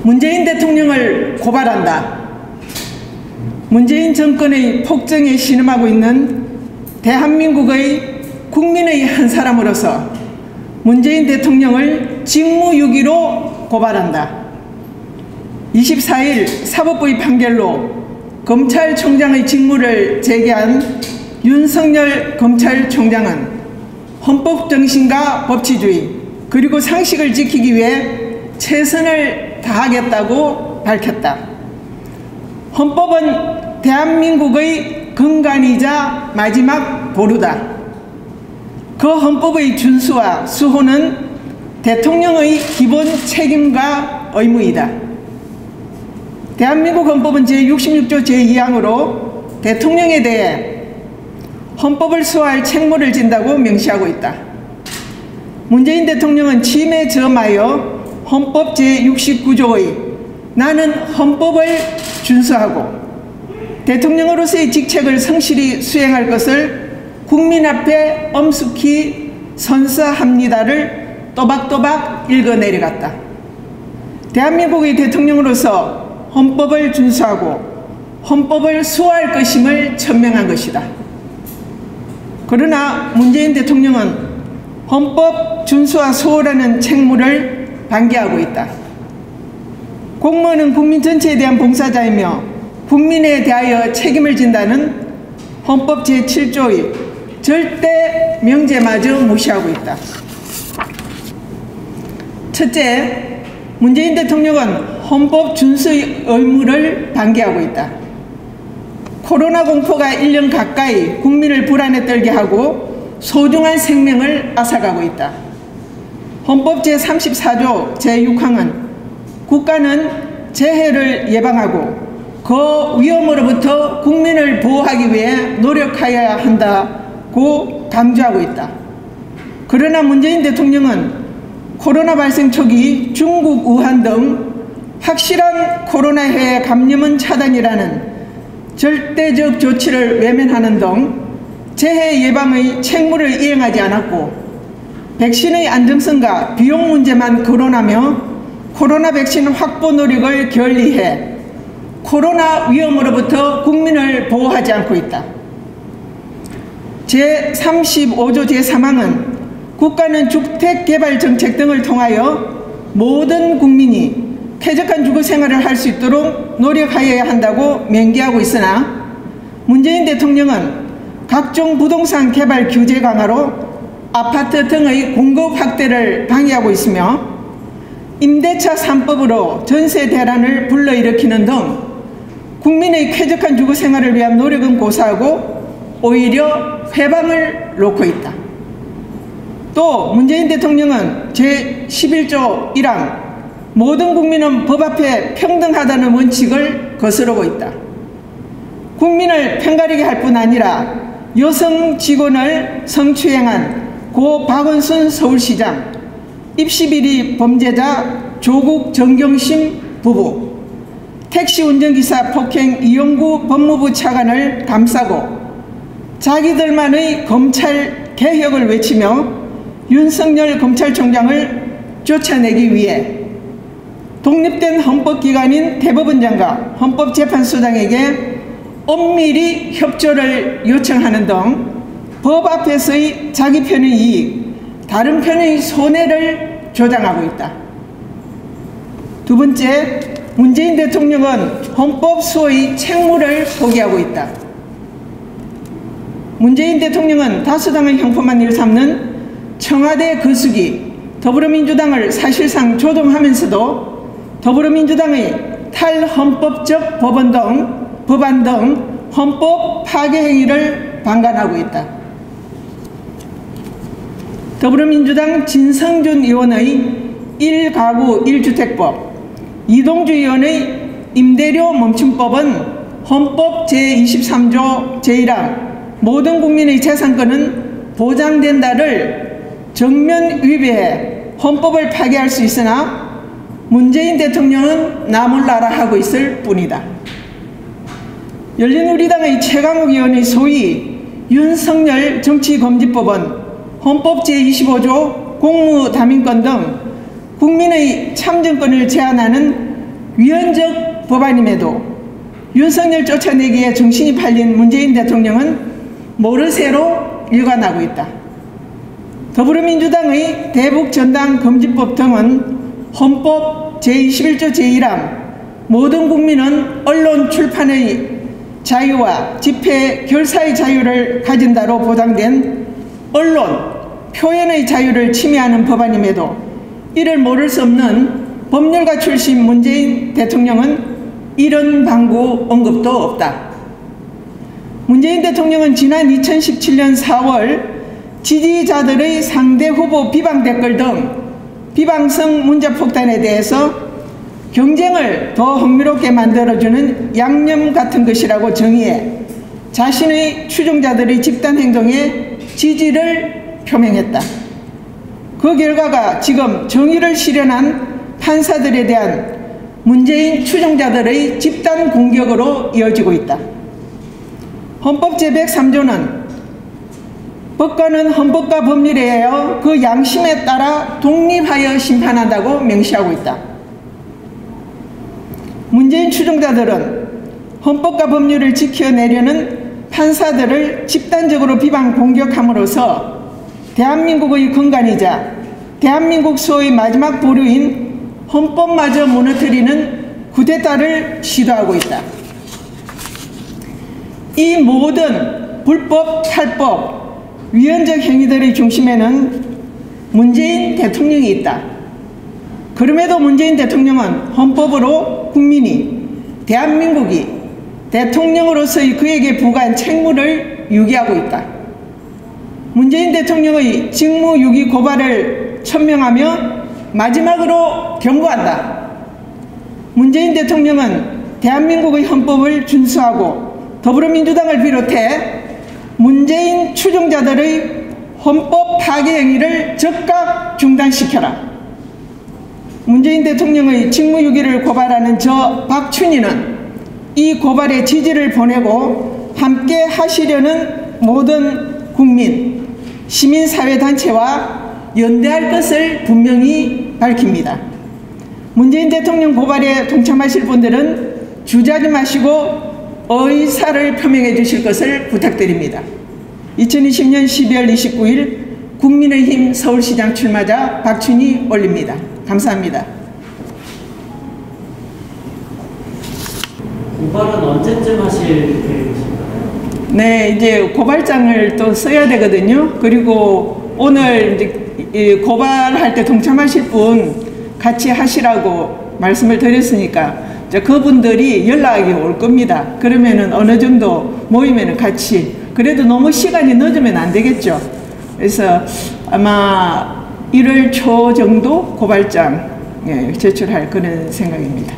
문재인 대통령을 고발한다. 문재인 정권의 폭정에 신음하고 있는 대한민국의 국민의 한 사람으로서 문재인 대통령을 직무유기로 고발한다. 24일 사법부의 판결로 검찰총장의 직무를 재개한 윤석열 검찰총장은 헌법 정신과 법치주의 그리고 상식을 지키기 위해 최선을 다하겠다고 밝혔다. 헌법은 대한민국의 근간이자 마지막 보루다. 그 헌법의 준수와 수호는 대통령의 기본 책임과 의무이다. 대한민국 헌법은 제66조 제2항으로 대통령에 대해 헌법을 수호할 책무를 진다고 명시하고 있다. 문재인 대통령은 취임에 점하여 헌법 제69조의 나는 헌법을 준수하고 대통령으로서의 직책을 성실히 수행할 것을 국민 앞에 엄숙히 선서합니다를 또박또박 읽어내려갔다. 대한민국의 대통령으로서 헌법을 준수하고 헌법을 수호할 것임을 천명한 것이다. 그러나 문재인 대통령은 헌법 준수와 수호라는 책무를 방기하고 있다. 공무원은 국민 전체에 대한 봉사자이며 국민에 대하여 책임을 진다는 헌법 제7조의 절대 명제마저 무시하고 있다. 첫째, 문재인 대통령은 헌법 준수의 의무를 방기하고 있다. 코로나 공포가 1년 가까이 국민을 불안에 떨게 하고 소중한 생명을 앗아가고 있다. 헌법 제34조 제6항은 국가는 재해를 예방하고 그 위험으로부터 국민을 보호하기 위해 노력하여야 한다고 강조하고 있다. 그러나 문재인 대통령은 코로나 발생 초기 중국 우한 등 확실한 코로나해 감염은 차단이라는 절대적 조치를 외면하는 등 재해 예방의 책무를 이행하지 않았고 백신의 안정성과 비용 문제만 거론하며 코로나 백신 확보 노력을 결리해 코로나 위험으로부터 국민을 보호하지 않고 있다. 제35조 제3항은 국가는 주택개발정책 등을 통하여 모든 국민이 쾌적한 주거생활을 할 수 있도록 노력하여야 한다고 명기하고 있으나 문재인 대통령은 각종 부동산 개발 규제 강화로 아파트 등의 공급 확대를 방해하고 있으며 임대차 3법으로 전세 대란을 불러일으키는 등 국민의 쾌적한 주거생활을 위한 노력은 고사하고 오히려 회방을 놓고 있다. 또 문재인 대통령은 제11조 1항 모든 국민은 법 앞에 평등하다는 원칙을 거스르고 있다. 국민을 편가르게 할 뿐 아니라 여성 직원을 성추행한 고 박원순 서울시장, 입시비리 범죄자 조국 정경심 부부, 택시 운전기사 폭행 이용구 법무부 차관을 감싸고 자기들만의 검찰 개혁을 외치며 윤석열 검찰총장을 쫓아내기 위해 독립된 헌법기관인 대법원장과 헌법재판소장에게 엄밀히 협조를 요청하는 등 법 앞에서의 자기 편의 이익, 다른 편의 손해를 조장하고 있다. 두 번째, 문재인 대통령은 헌법 수호의 책무를 포기하고 있다. 문재인 대통령은 다수당의 형포만 일삼는 청와대 거수기 더불어민주당을 사실상 조종하면서도 더불어민주당의 탈헌법적 법안 등 헌법 파괴 행위를 방관하고 있다. 더불어민주당 진성준 의원의 1가구 1주택법, 이동주 의원의 임대료 멈춤법은 헌법 제23조 제1항 모든 국민의 재산권은 보장된다를 정면 위배해 헌법을 파괴할 수 있으나 문재인 대통령은 나몰라라 하고 있을 뿐이다. 열린우리당의 최강욱 의원의 소위 윤석열 정치검지법은 헌법 제25조 공무담인권 등 국민의 참정권을 제한하는 위헌적 법안임에도 윤석열 쫓아내기에 정신이 팔린 문재인 대통령은 모르쇠로 일관하고 있다. 더불어민주당의 대북전당금지법 등은 헌법 제21조 제1항 모든 국민은 언론 출판의 자유와 집회 결사의 자유를 가진다로 보장된 언론 표현의 자유를 침해하는 법안임에도 이를 모를 수 없는 법률가 출신 문재인 대통령은 이런 방구 언급도 없다. 문재인 대통령은 지난 2017년 4월 지지자들의 상대 후보 비방 댓글 등 비방성 문자 폭탄에 대해서 경쟁을 더 흥미롭게 만들어주는 양념 같은 것이라고 정의해 자신의 추종자들의 집단 행동에 지지를 표명했다. 그 결과가 지금 정의를 실현한 판사들에 대한 문재인 추종자들의 집단 공격으로 이어지고 있다. 헌법 제103조는 법관은 헌법과 법률에 의하여 그 양심에 따라 독립하여 심판한다고 명시하고 있다. 문재인 추종자들은 헌법과 법률을 지켜내려는 판사들을 집단적으로 비방 공격함으로써 대한민국의 근간이자 대한민국 수호의 마지막 보루인 헌법마저 무너뜨리는 쿠데타를 시도하고 있다. 이 모든 불법, 탈법, 위헌적 행위들의 중심에는 문재인 대통령이 있다. 그럼에도 문재인 대통령은 헌법으로 국민이, 대한민국이 대통령으로서의 그에게 부과한 책무를 유기하고 있다. 문재인 대통령의 직무유기 고발을 천명하며 마지막으로 경고한다. 문재인 대통령은 대한민국의 헌법을 준수하고 더불어민주당을 비롯해 문재인 추종자들의 헌법 파괴 행위를 즉각 중단시켜라. 문재인 대통령의 직무유기를 고발하는 저 박춘희는 이 고발에 지지를 보내고 함께 하시려는 모든 국민, 시민사회단체와 연대할 것을 분명히 밝힙니다. 문재인 대통령 고발에 동참하실 분들은 주저하지 마시고 의사를 표명해 주실 것을 부탁드립니다. 2020년 12월 29일 국민의힘 서울시장 출마자 박춘희 올립니다. 감사합니다. 고발은 언제쯤 하실 계획이신가요? 네, 이제 고발장을 또 써야 되거든요. 그리고 오늘 이제 고발할 때 동참하실 분 같이 하시라고 말씀을 드렸으니까 그분들이 연락이 올 겁니다. 그러면은 어느 정도 모이면은 같이, 그래도 너무 시간이 늦으면 안 되겠죠. 그래서 아마 1월 초 정도 고발장 제출할 그런 생각입니다.